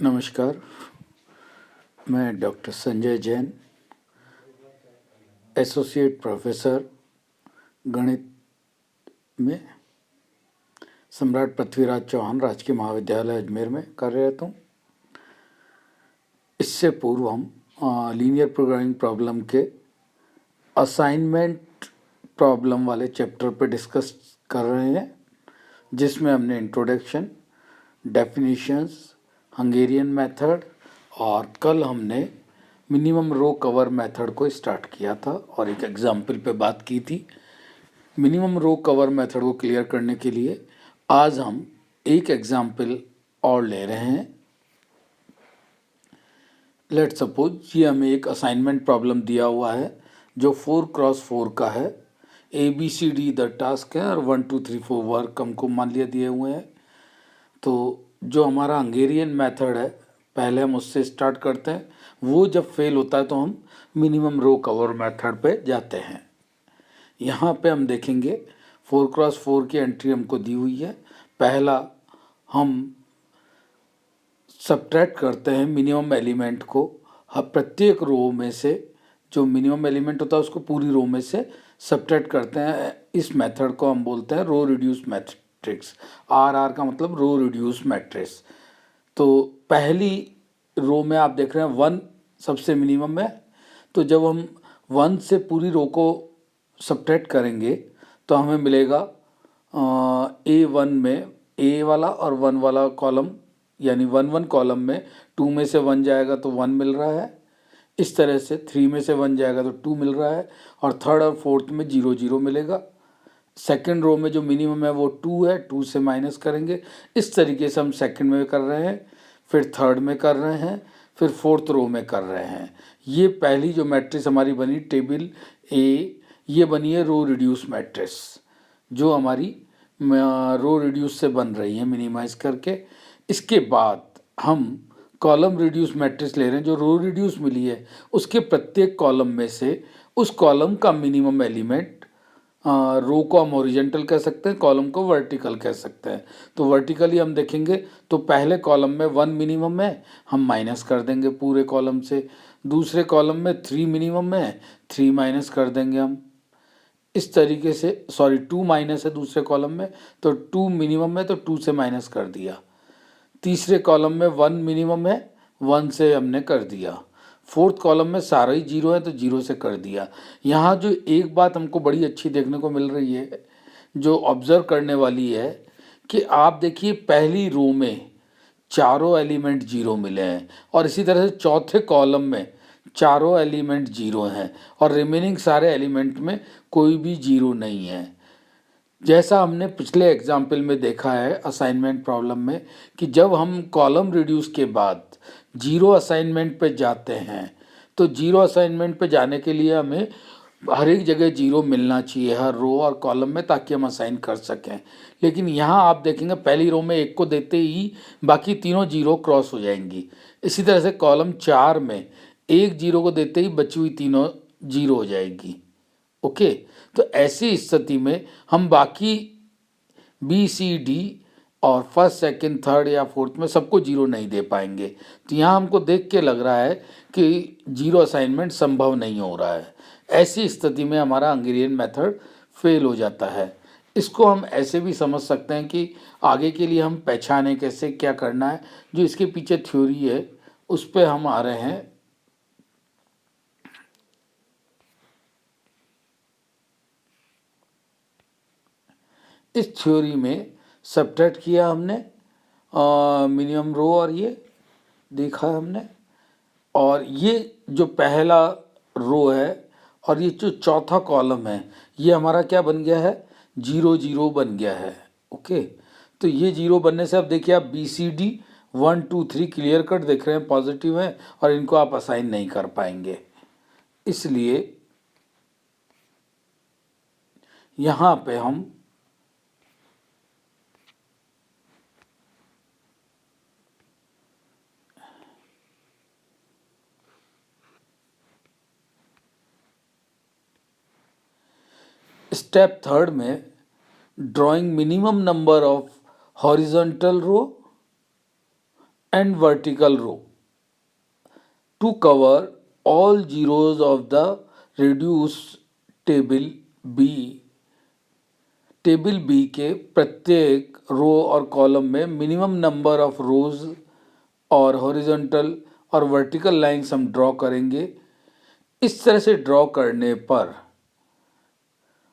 नमस्कार, मैं doctor Sanjay Jain, associate professor गणित में सम्राट पृथ्वीराज चौहान राजकीय महाविद्यालय अजमेर में कार्यरत हूँ। इससे पूर्व हम लीनियर प्रोग्रामिंग प्रॉब्लम के असाइनमेंट प्रॉब्लम वाले चैप्टर पे डिस्कस कर रहे हैं, जिसमें हमने इंट्रोडक्शन, डेफिनेशंस, हंगेरियन मेथड और कल हमने मिनिमम रो कवर मेथड को स्टार्ट किया था और एक एग्जाम्पल पे बात की थी। मिनिमम रो कवर मेथड को क्लियर करने के लिए आज हम एक एग्जाम्पल और ले रहे हैं। लेट सपोज ये हमें एक असाइनमेंट प्रॉब्लम दिया हुआ है जो 4x4 का है। ABCD द टास्क है और 1 2 3 4 वर्क हमको मान लिया दिए हुए हैं। तो जो हमारा हंगेरियन मेथड है, पहले हम उससे स्टार्ट करते हैं। वो जब फेल होता है तो हम मिनिमम रो कवर मेथड पे जाते हैं। यहाँ पे हम देखेंगे 4x4 की एंट्री हमको दी हुई है। पहला हम सब्ट्रैक्ट करते हैं मिनिमम एलिमेंट को। हम प्रत्येक रो में से जो मिनिमम एलिमेंट होता है उसको पूरी रो में से सब्ट्रैक्ट करते हैं। इस मेथड को हम बोलते हैं रो रिड्यूस मैट्रिक्स। RR का मतलब रो रिड्यूस मैट्रिक्स। तो पहली रो में आप देख रहे हैं 1 सबसे मिनिमम है। तो जब हम 1 से पूरी रो को सब्ट्रैक्ट करेंगे तो हमें मिलेगा A1 में A वाला और 1 वाला कॉलम, यानी 1 1 कॉलम में 2 में से 1 जाएगा तो 1 मिल रहा है। इस तरह से 3 में से 1 जाएगा तो 2 मिल रहा है और थर्ड और फोर्थ में 0 0 मिलेगा। सेकंड रो में जो मिनिमम है वो 2 है, 2 से माइनस करेंगे। इस तरीके से हम सेकंड में कर रहे हैं, फिर थर्ड में कर रहे हैं, फिर फोर्थ रो में कर रहे हैं। ये पहली जो मैट्रिक्स हमारी बनी टेबल ए, ये बनी है रो रिड्यूस मैट्रिक्स, जो हमारी रो रिड्यूस से बन रही है मिनिमाइज करके। इसके बाद हम कॉलम रिड्यूस मैट्रिक्स ले रहे हैं। जो रो रिड्यूस मिली है उसके प्रत्येक कॉलम में से उस कॉलम का मिनिमम एलिमेंट, रो को हम हॉरिजॉन्टल कह सकते हैं, कॉलम को वर्टिकल कह सकते हैं। तो वर्टिकली हम देखेंगे तो पहले कॉलम में 1 मिनिमम है, हम माइनस कर देंगे पूरे कॉलम से। दूसरे कॉलम में 3 मिनिमम है, 3 माइनस कर देंगे हम। इस तरीके से 2 माइनस है दूसरे कॉलम में, तो 2 मिनिमम है तो 2 से माइनस कर दिया। तीसरे कॉलम में 1 मिनिमम है, 1 से हमने कर दिया। फोर्थ कॉलम में सारा ही 0 है तो 0 से कर दिया। यहाँ जो एक बात हमको बड़ी अच्छी देखने को मिल रही है, जो ऑब्जर्व करने वाली है, कि आप देखिए पहली रो में चारों एलिमेंट 0 मिले हैं और इसी तरह से चौथे कॉलम में चारों एलिमेंट 0 हैं और रिमेनिंग सारे एलिमेंट में कोई भी 0 नहीं है। जैसा हमने पिछले एग्जाम्पल में देखा है असाइनमेंट प्रॉब्लम में, कि जब हम कॉलम रिड्यूस के बाद 0 असाइनमेंट पे जाते हैं तो 0 असाइनमेंट पे जाने के लिए हमें हर एक जगह 0 मिलना चाहिए, हर रो और कॉलम में, ताकि हम असाइन कर सकें। लेकिन यहाँ आप देखेंगे पहली रो में 1 को देते ही बाकी तीनों 0 क्रॉस हो जाएंगी। इसी तरह से कॉलम 4 में 1 0 को देते ही बची हुई तीनों 0 हो जाएगी। ओके, तो ऐसी स्थिति में हम बाकी BCD और फर्स्ट सेकंड थर्ड या फोर्थ में सबको 0 नहीं दे पाएंगे। तो यहाँ हमको देख के लग रहा है कि 0 असाइनमेंट संभव नहीं हो रहा है। ऐसी स्थिति में हमारा हंगेरियन मेथड फेल हो जाता है। इसको हम ऐसे भी समझ सकते हैं कि आगे के लिए हम पहचाने कैसे क्या करना है। जो इसके पीछे थ्योरी है उस पर हम आ रहे हैं। इस थ्योरी में सब्ट्रैक्ट किया हमने मिनिमम रो और ये देखा हमने, और ये जो पहला रो है और ये जो चौथा कॉलम है ये हमारा क्या बन गया है, 0 0 बन गया है। ओके, तो ये 0 बनने से अब देखिए आप BCD 1 2 3 क्लियर कट देख रहे हैं पॉजिटिव है और इनको आप असाइन नहीं कर पाएंगे। इसलिए यहाँ पे हम स्टेप थर्ड में drawing minimum number of horizontal row and vertical row to cover all zeros of the reduced table B। Table B के प्रत्येक रो और कॉलम में मिनिमम नंबर ऑफ रोज और हॉरिजॉन्टल और वर्टिकल लाइंस हम ड्रॉ करेंगे। इस तरह से ड्रॉ करने पर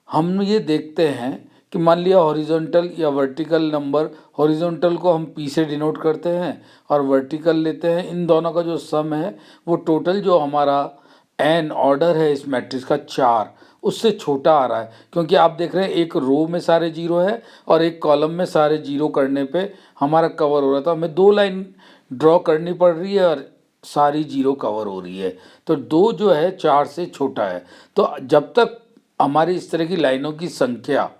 हम ये देखते हैं कि मान लिया हॉरिजॉन्टल या वर्टिकल नंबर, हॉरिजॉन्टल को हम पी से डिनोट करते हैं और वर्टिकल लेते हैं, इन दोनों का जो सम है वो टोटल जो हमारा एन ऑर्डर है इस मैट्रिक्स का 4 उससे छोटा आ रहा है, क्योंकि आप देख रहे हैं एक रो में सारे जीरो है और एक कॉलम में सारे जीरो करने पे हमारा कवर हो रहा था। हमें 2 लाइन ड्रॉ करनी पड़ रही है और सारी जीरो कवर हो रही है, तो 2 जो है 4 से छोटा है। तो जब तक हमारी इस तरह की लाइनों की संख्या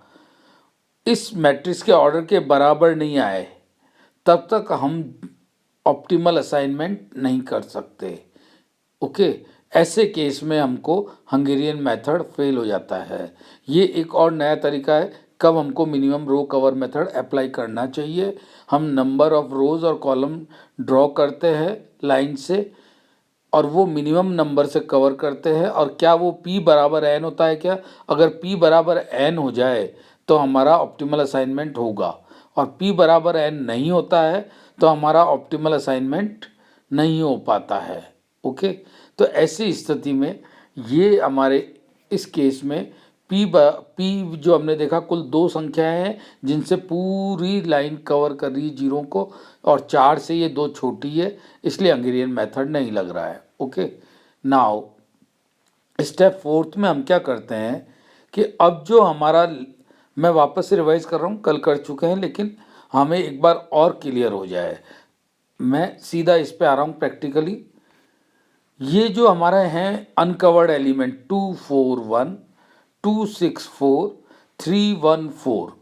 इस मैट्रिक्स के ऑर्डर के बराबर नहीं आए तब तक हम ऑप्टिमल असाइनमेंट नहीं कर सकते। ओके, ऐसे केस में हमको हंगेरियन मेथड फेल हो जाता है। ये एक और नया तरीका है कब हमको मिनिमम रो कवर मेथड अप्लाई करना चाहिए। हम नंबर ऑफ रोज और कॉलम ड्रॉ करते हैं लाइन से और वो मिनिमम नंबर से कवर करते हैं, और क्या वो p बराबर n होता है क्या? अगर p बराबर n हो जाए तो हमारा ऑप्टिमल असाइनमेंट होगा, और p बराबर n नहीं होता है तो हमारा ऑप्टिमल असाइनमेंट नहीं हो पाता है। ओके, तो ऐसी स्थिति में ये हमारे इस केस में p जो हमने देखा कुल 2 संख्याएं हैं जिनसे पूरी लाइन कवर कर रही है जीरो को, और 4 से ये 2 छोटी है, इसलिए हंगेरियन मेथड नहीं लग रहा है। ओके, नाउ स्टेप 4 में हम क्या करते हैं कि अब जो हमारा, मैं वापस से रिवाइज कर रहा हूँ, कल कर चुके हैं लेकिन हमें एक बार और क्लियर हो जाए, मैं सीधा इस पे आ रहा हूँ प्रैक्टिकली। ये जो हमारा है अनकवर्ड एलिमेंट 241 264 314,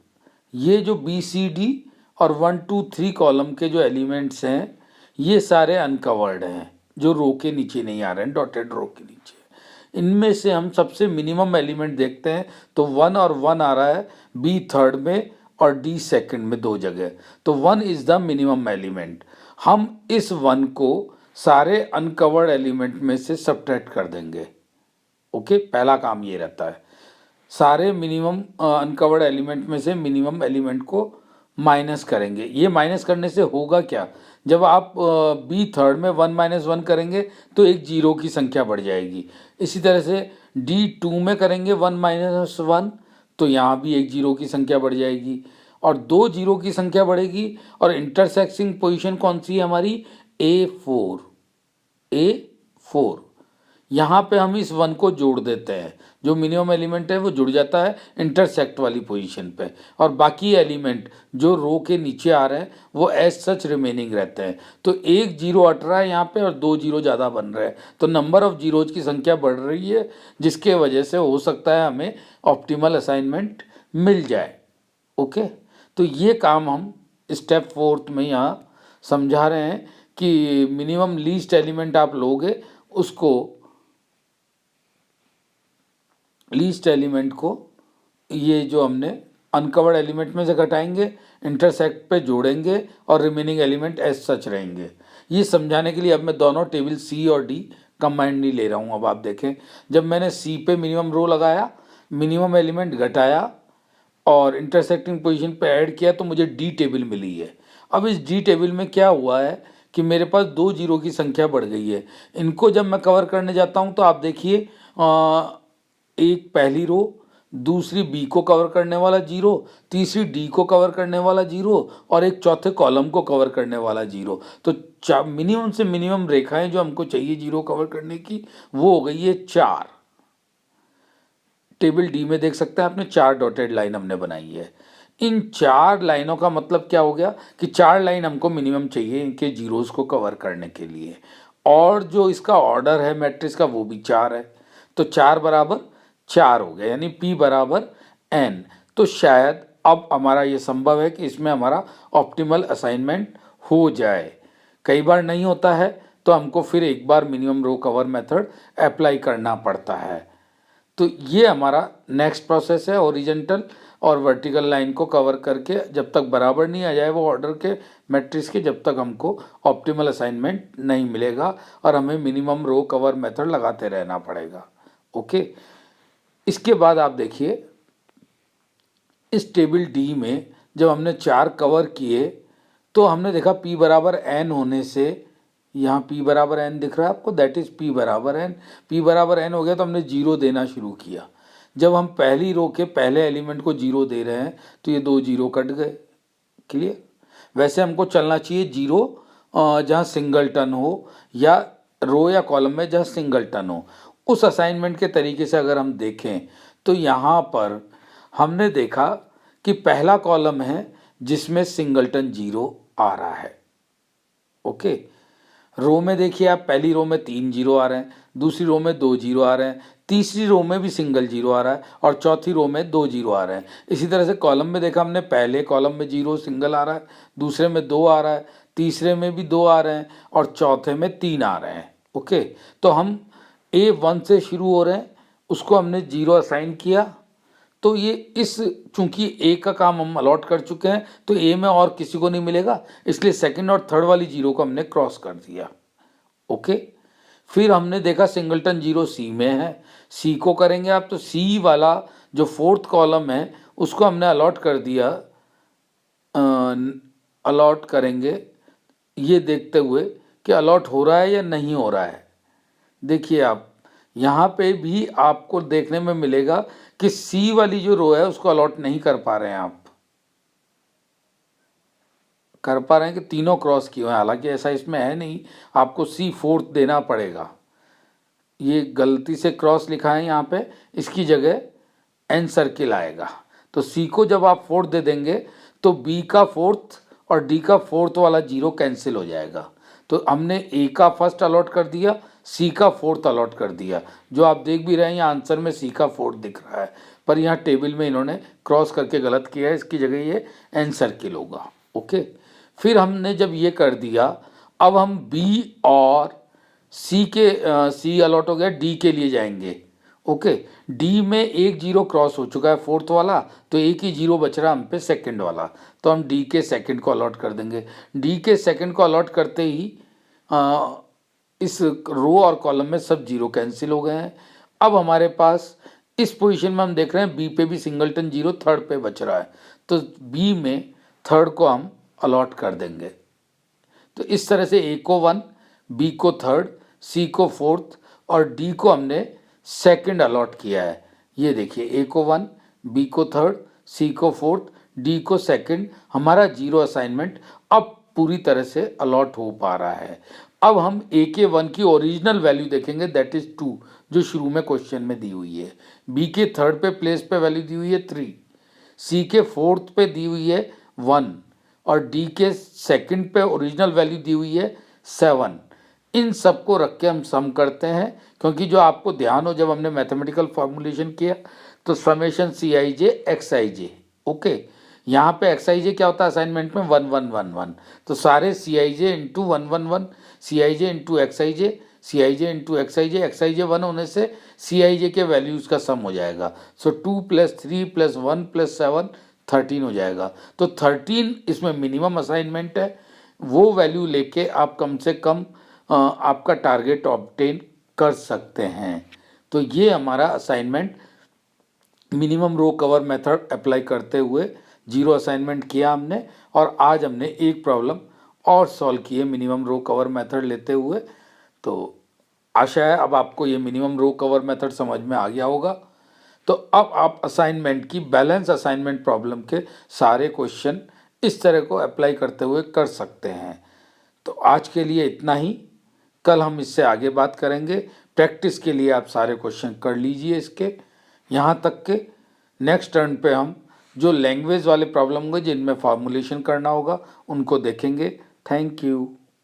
ये जो BCD और 1 2 3 कॉलम के जो एलिमेंट्स हैं ये सारे अनकवर्ड हैं, जो रो के नीचे नहीं आ रहे हैं, डॉटेड रो के नीचे। इनमें से हम सबसे मिनिमम एलिमेंट देखते हैं तो 1 और 1 आ रहा है B थर्ड में और D सेकंड में 2 जगह, तो 1 इज द मिनिमम एलिमेंट। हम इस 1 को सारे अनकवर्ड एलिमेंट में से सब्ट्रैक्ट कर देंगे। ओके, पहला काम ये रहता है, सारे मिनिमम अनकवर्ड एलिमेंट में से मिनिमम एलिमेंट को माइनस करेंगे। ये माइनस करने से होगा क्या, जब आप B थर्ड में 1 - 1 करेंगे तो एक जीरो की संख्या बढ़ जाएगी। इसी तरह से D2 में करेंगे 1 - 1 तो यहाँ भी एक जीरो की संख्या बढ़ जाएगी और 2 जीरो की संख्या बढ़ेगी, और इंटरसेक्टिंग पोजीशन कौन सी है हमारी, A4। यहाँ पे हम इस 1 को जोड़ देते हैं, जो मिनिमम एलिमेंट है वो जुड़ जाता है इंटरसेक्ट वाली पोजीशन पे, और बाकी एलिमेंट जो रो के नीचे आ रहे हैं वो एज सच रिमेनिंग रहते हैं। तो एक जीरो हट रहा है यहाँ पे और 2 जीरो ज़्यादा बन रहे हैं, तो नंबर ऑफ जीरोज की संख्या बढ़ रही है, जिसके वजह से हो सकता है हमें ऑप्टिमल असाइनमेंट मिल जाए। ओके, तो ये काम हम स्टेप 4 में यहाँ समझा रहे हैं कि मिनिमम लीस्ट एलिमेंट आप लोगे, उसको लीस्ट एलिमेंट को ये जो हमने अनकवर्ड एलिमेंट में से घटाएंगे, इंटरसेक्ट पे जोड़ेंगे और रिमेनिंग एलिमेंट एज सच रहेंगे। ये समझाने के लिए अब मैं दोनों टेबल C और D कंबाइंड नहीं ले रहा हूँ। अब आप देखें, जब मैंने C पे मिनिमम रो लगाया, मिनिमम एलिमेंट घटाया और इंटरसेक्टिंग पोजीशन पे ऐड किया तो मुझे D टेबल मिली है। अब इस D टेबल में क्या हुआ है कि मेरे पास 2 जीरो की संख्या बढ़ गई है। इनको जब मैं कवर करने जाता हूँ तो आप देखिए, एक पहली रो, दूसरी B को कवर करने वाला जीरो, तीसरी D को कवर करने वाला जीरो और एक चौथे कॉलम को कवर करने वाला जीरो। तो मिनिमम से मिनिमम रेखाएं जो हमको चाहिए जीरो कवर करने की वो हो गई है 4। टेबल D में देख सकते हैं आपने 4 डॉटेड लाइन हमने बनाई है। इन 4 लाइनों का मतलब क्या हो गया कि 4 लाइन हमको मिनिमम चाहिए इनके जीरोस को कवर करने के लिए, और जो इसका ऑर्डर है मैट्रिक्स का वो भी 4 है, तो 4 बराबर 4 हो गया, यानी P बराबर N। तो शायद अब हमारा ये संभव है कि इसमें हमारा ऑप्टिमल असाइनमेंट हो जाए। कई बार नहीं होता है तो हमको फिर एक बार मिनिमम रो कवर मेथड अप्लाई करना पड़ता है। तो ये हमारा नेक्स्ट प्रोसेस है, हॉरिजॉन्टल और वर्टिकल लाइन को कवर करके जब तक बराबर नहीं आ जाए वो ऑर्डर के मैट्रिक्स के, जब तक हमको ऑप्टिमल असाइनमेंट नहीं मिलेगा और हमें मिनिमम रो कवर मेथड लगाते रहना पड़ेगा। ओके, इसके बाद आप देखिए इस टेबल डी में जब हमने 4 कवर किए तो हमने देखा P बराबर n होने से, यहाँ P बराबर n दिख रहा है आपको, दैट इज P बराबर n। P बराबर n हो गया तो हमने 0 देना शुरू किया। जब हम पहली रो के पहले एलिमेंट को 0 दे रहे हैं तो ये 2 0 कट गए। क्लियर? वैसे हमको चलना चाहिए 0 जहाँ सिंगलटन हो, या रो या कॉलम में जहाँ सिंगलटन हो। उस असाइनमेंट के तरीके से अगर हम देखें तो यहाँ पर हमने देखा कि पहला कॉलम है जिसमें सिंगलटन 0 आ रहा है। ओके, रो में देखिए आप, पहली रो में 3 0 आ रहे हैं, दूसरी रो में 2 0 आ रहे हैं, तीसरी रो में भी सिंगल 0 आ रहा है और चौथी रो में 2 0 आ रहे हैं। इसी तरह से कॉलम में देखा हमने, पहले कॉलम में 0 सिंगल आ रहा है, दूसरे में 2 आ रहा है, तीसरे में भी 2 आ रहे हैं और चौथे में 3 आ रहे हैं। ओके, तो हम A1 से शुरू हो रहे हैं, उसको हमने 0 असाइन किया। तो ये इस चूंकि ए का काम हम अलॉट कर चुके हैं तो ए में और किसी को नहीं मिलेगा, इसलिए सेकंड और थर्ड वाली 0 को हमने क्रॉस कर दिया। ओके, फिर हमने देखा सिंगलटन 0 सी में है, सी को करेंगे आप, तो सी वाला जो फोर्थ कॉलम है उसको हमने अलॉट कर दिया। अलॉट करेंगे ये देखते हुए कि अलॉट हो रहा है या नहीं हो रहा है। देखिए आप यहाँ पे भी आपको देखने में मिलेगा कि सी वाली जो रो है उसको अलॉट नहीं कर पा रहे हैं आप, कर पा रहे हैं कि तीनों क्रॉस किए हैं, हालांकि ऐसा इसमें है नहीं, आपको सी फोर्थ देना पड़ेगा। ये गलती से क्रॉस लिखा है यहाँ पे, इसकी जगह एन सर्किल आएगा। तो सी को जब आप फोर्थ दे देंगे तो बी का फोर्थ और डी का फोर्थ वाला 0 कैंसिल हो जाएगा। तो हमने ए का फर्स्ट अलॉट कर दिया, सी का फोर्थ अलॉट कर दिया। जो आप देख भी रहे हैं यहाँ आंसर में सी का फोर्थ दिख रहा है, पर यहाँ टेबल में इन्होंने क्रॉस करके गलत किया है, इसकी जगह ये एन सर्किल होगा। ओके, फिर हमने जब ये कर दिया, अब हम बी और सी के सी अलॉट हो गया, डी के लिए जाएंगे। ओके, डी में एक 0 क्रॉस हो चुका है फोर्थ वाला, तो एक ही 0 बच रहा हम पे सेकंड वाला, तो हम डी के सेकंड को अलॉट कर देंगे। डी के सेकंड को अलॉट करते ही इस रो और कॉलम में सब 0 कैंसिल हो गए हैं। अब हमारे पास इस पोजीशन में हम देख रहे हैं बी पे भी सिंगलटन 0 थर्ड पे बच रहा है, तो बी में थर्ड को हम अलॉट कर देंगे। तो इस तरह से ए को 1, बी को थर्ड, सी को फोर्थ और डी को हमने सेकंड अलॉट किया है। ये देखिए ए को 1, बी को थर्ड, सी को फोर्थ, डी को सेकंड, हमारा 0 असाइनमेंट अब पूरी तरह से अलॉट हो पा रहा है। अब हम ए के 1 की ओरिजिनल वैल्यू देखेंगे, दैट इज 2, जो शुरू में क्वेश्चन में दी हुई है। बी के थर्ड पे प्लेस पे वैल्यू दी हुई है 3, सी के फोर्थ पे दी हुई है 1 और डी के सेकंड पे ओरिजिनल वैल्यू दी हुई है 7। इन सब को रख के हम सम करते हैं, क्योंकि जो आपको ध्यान हो जब हमने मैथमेटिकल फॉर्मुलेशन किया तो समेशन सी आई जे एक्स आई जे। ओके, यहाँ पे एक्स आई जे क्या होता है असाइनमेंट में 1 1 1 1, तो सारे सी आई जे इंटू 1 1 1, सी आई जे इंटू एक्स आई जे, सी आई जे इंटू एक्स आई जे, एक्स आई जे 1 होने से सी आई जे के वैल्यूज़ का सम हो जाएगा। सो 2 + 3 + 1 + 7 13 हो जाएगा। तो 13 इसमें मिनिमम असाइनमेंट है, वो वैल्यू लेके आप कम से कम आपका टारगेट ऑब्टेन कर सकते हैं। तो ये हमारा असाइनमेंट मिनिमम रो कवर मेथड अप्लाई करते हुए 0 असाइनमेंट किया हमने, और आज हमने एक प्रॉब्लम और सॉल्व की है मिनिमम रो कवर मेथड लेते हुए। तो आशा है अब आपको ये मिनिमम रो कवर मेथड समझ में आ गया होगा। तो अब आप असाइनमेंट की बैलेंस असाइनमेंट प्रॉब्लम के सारे क्वेश्चन इस तरह को अप्लाई करते हुए कर सकते हैं। तो आज के लिए इतना ही, कल हम इससे आगे बात करेंगे। प्रैक्टिस के लिए आप सारे क्वेश्चन कर लीजिए इसके, यहाँ तक के नेक्स्ट टर्न पे हम जो लैंग्वेज वाले प्रॉब्लम होंगे जिनमें फॉर्मुलेशन करना होगा उनको देखेंगे। Thank you.